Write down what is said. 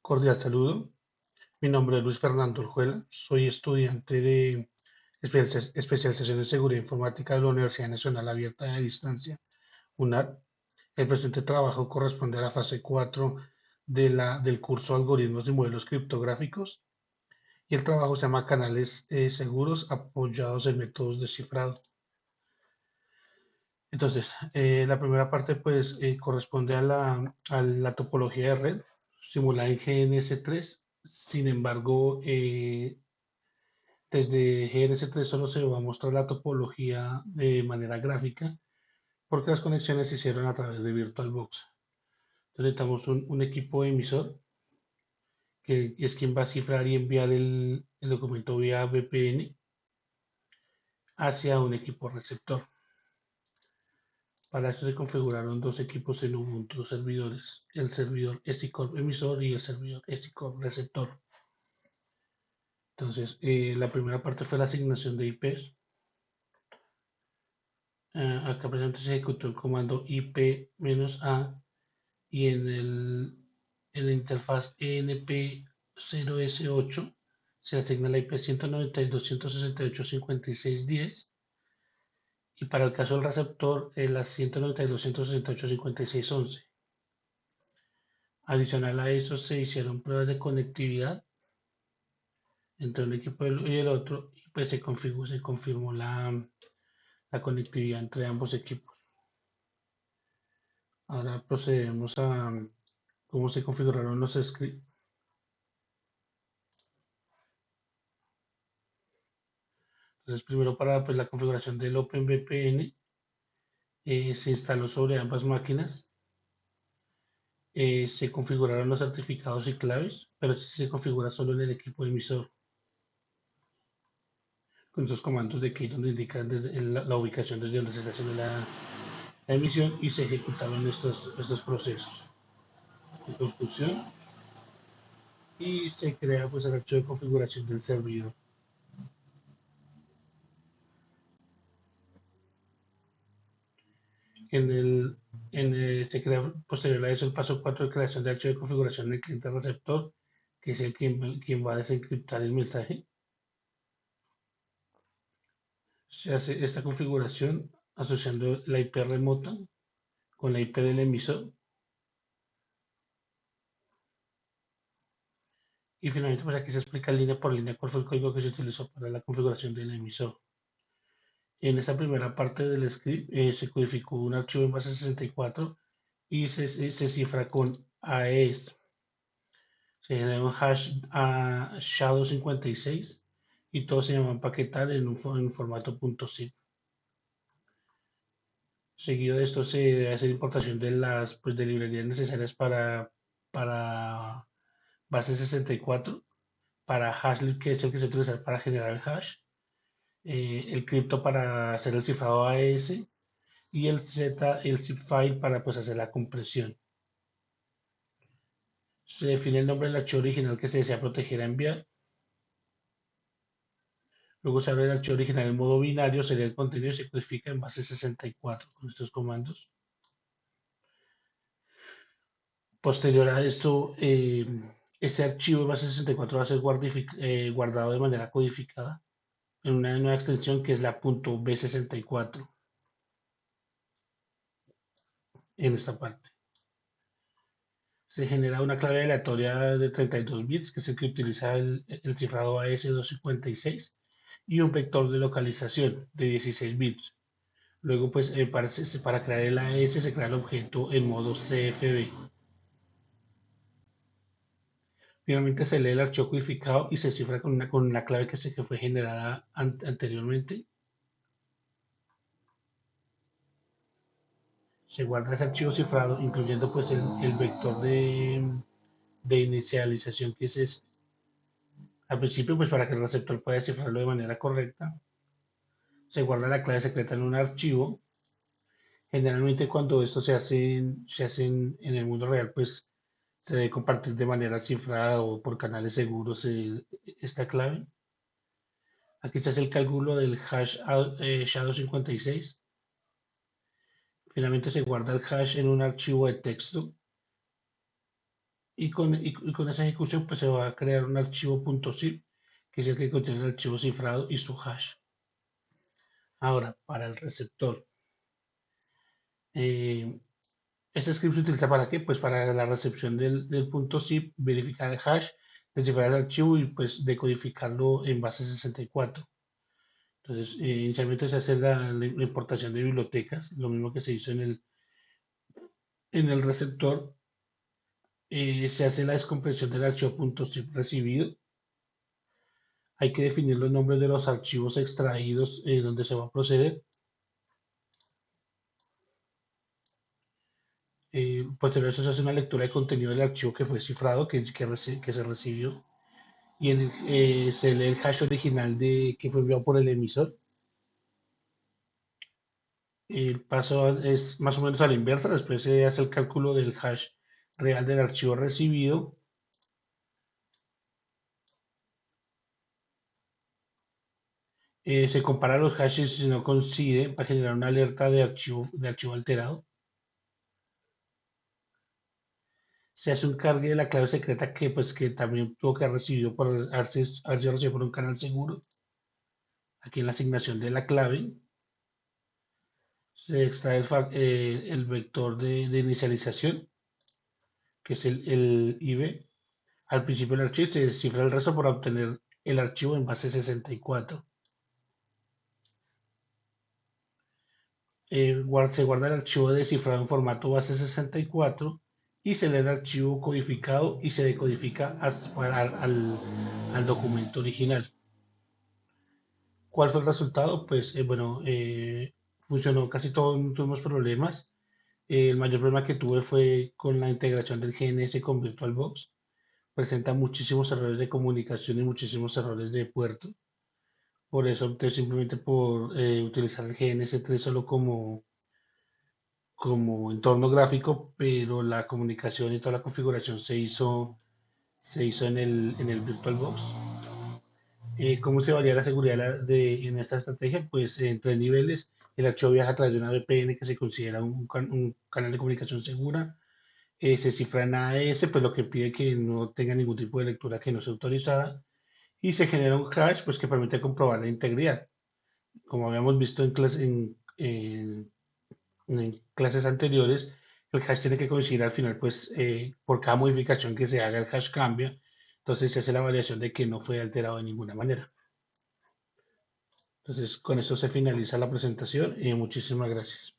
Cordial saludo. Mi nombre es Luis Fernando Orjuela. Soy estudiante de especialización en seguridad informática de la Universidad Nacional Abierta de Distancia, UNAD. El presente trabajo corresponde a la fase 4 del curso Algoritmos y Modelos Criptográficos y el trabajo se llama Canales seguros apoyados en métodos de cifrado. Entonces, la primera parte pues corresponde a la topología de red simulada en GNS3. Sin embargo, desde GNS3 solo se va a mostrar la topología de manera gráfica porque las conexiones se hicieron a través de VirtualBox. Entonces necesitamos un equipo emisor que es quien va a cifrar y enviar el documento vía VPN hacia un equipo receptor. Para eso se configuraron dos equipos en Ubuntu, dos servidores, el servidor EasyCorp emisor y el servidor EasyCorp receptor. Entonces, la primera parte fue la asignación de IPs. Acá presente se ejecutó el comando IP-A y en la interfaz ENP0S8 se asigna la IP 192.168.56.10 y para el caso del receptor la 192.168.56.11. Adicional a eso se hicieron pruebas de conectividad entre un equipo y el otro y pues se confirmó la conectividad entre ambos equipos. Ahora procedemos a cómo se configuraron los scripts. Entonces, primero para pues, la configuración del OpenVPN, se instaló sobre ambas máquinas. Se configuraron los certificados y claves, pero se configura solo en el equipo emisor, con esos comandos de key donde indican desde la ubicación desde donde se está haciendo la emisión y se ejecutaron estos procesos de construcción y se crea pues el archivo de configuración del servidor. En el, se crea posterior a eso el paso 4 de creación de archivo de configuración del cliente receptor, que es el quien va a desencriptar el mensaje. Se hace esta configuración asociando la IP remota con la IP del emisor. Y finalmente, pues aquí se explica línea por línea cuál fue el código que se utilizó para la configuración del emisor. En esta primera parte del script se codificó un archivo en base 64 y se cifra con AES. Se genera un hash a SHA-256 y todo se llama empaquetar en un formato .zip. Seguido de esto se hace la importación de las pues, de librerías necesarias para base 64, para hashlib, que es el que se utiliza para generar el hash, el cripto para hacer el cifrado AES y el zip file para pues, hacer la compresión. Se define el nombre del archivo original que se desea proteger a enviar. Luego se abre el archivo original en modo binario, sería el contenido y se codifica en base 64 con estos comandos. Posterior a esto, ese archivo en base 64 va a ser guardado de manera codificada en una nueva extensión que es la .b64 en esta parte. Se genera una clave aleatoria de 32 bits, que es el que utiliza el cifrado AES-256, y un vector de localización de 16 bits. Luego, pues, para crear el AES se crea el objeto en modo CFB. Finalmente se lee el archivo codificado y se cifra con la clave que fue generada anteriormente. Se guarda ese archivo cifrado, incluyendo pues el vector de inicialización que es este. Al principio, pues para que el receptor pueda descifrarlo de manera correcta, se guarda la clave secreta en un archivo. Generalmente cuando esto se hace en el mundo real, pues se debe compartir de manera cifrada o por canales seguros esta clave. Aquí se hace el cálculo del hash SHA-256. Finalmente se guarda el hash en un archivo de texto y con esa ejecución pues se va a crear un archivo .zip, que es el que contiene el archivo cifrado y su hash. Ahora, para el receptor, eh, este script se utiliza para qué? Pues para la recepción del punto zip, verificar el hash, descifrar el archivo y pues decodificarlo en base 64. Entonces, inicialmente se hace la importación de bibliotecas, lo mismo que se hizo en el receptor. Se hace la descompresión del archivo .zip recibido. Hay que definir los nombres de los archivos extraídos donde se va a proceder. Posterior a eso se hace una lectura de contenido del archivo que fue cifrado, que se recibió, y se lee el hash original que fue enviado por el emisor. El paso es más o menos a la inversa, después se hace el cálculo del hash real del archivo recibido. Se compara los hashes si no coincide para generar una alerta de archivo alterado. Se hace un cargue de la clave secreta que también tuvo que haber recibido haber sido recibido por un canal seguro. Aquí en la asignación de la clave se extrae el vector de inicialización, que es el IB. Al principio del archivo se descifra el resto para obtener el archivo en base 64. Se guarda el archivo descifrado en formato base 64 y se lee el archivo codificado y se decodifica hasta parar al documento original. ¿Cuál fue el resultado? Pues bueno, funcionó casi todo, no tuvimos problemas. El mayor problema que tuve fue con la integración del GNS con VirtualBox. Presenta muchísimos errores de comunicación y muchísimos errores de puerto. Por eso opté simplemente por utilizar el GNS3 solo como entorno gráfico, pero la comunicación y toda la configuración se hizo en el VirtualBox. ¿Cómo se varía la seguridad en esta estrategia? Pues en tres niveles. El archivo viaja a través de una VPN que se considera un canal de comunicación segura. Se cifra en AES, pues lo que pide que no tenga ningún tipo de lectura que no sea autorizada. Y se genera un hash pues, que permite comprobar la integridad. Como habíamos visto en clases anteriores, el hash tiene que coincidir al final, pues por cada modificación que se haga, el hash cambia. Entonces se hace la validación de que no fue alterado de ninguna manera. Entonces, con esto se finaliza la presentación y muchísimas gracias.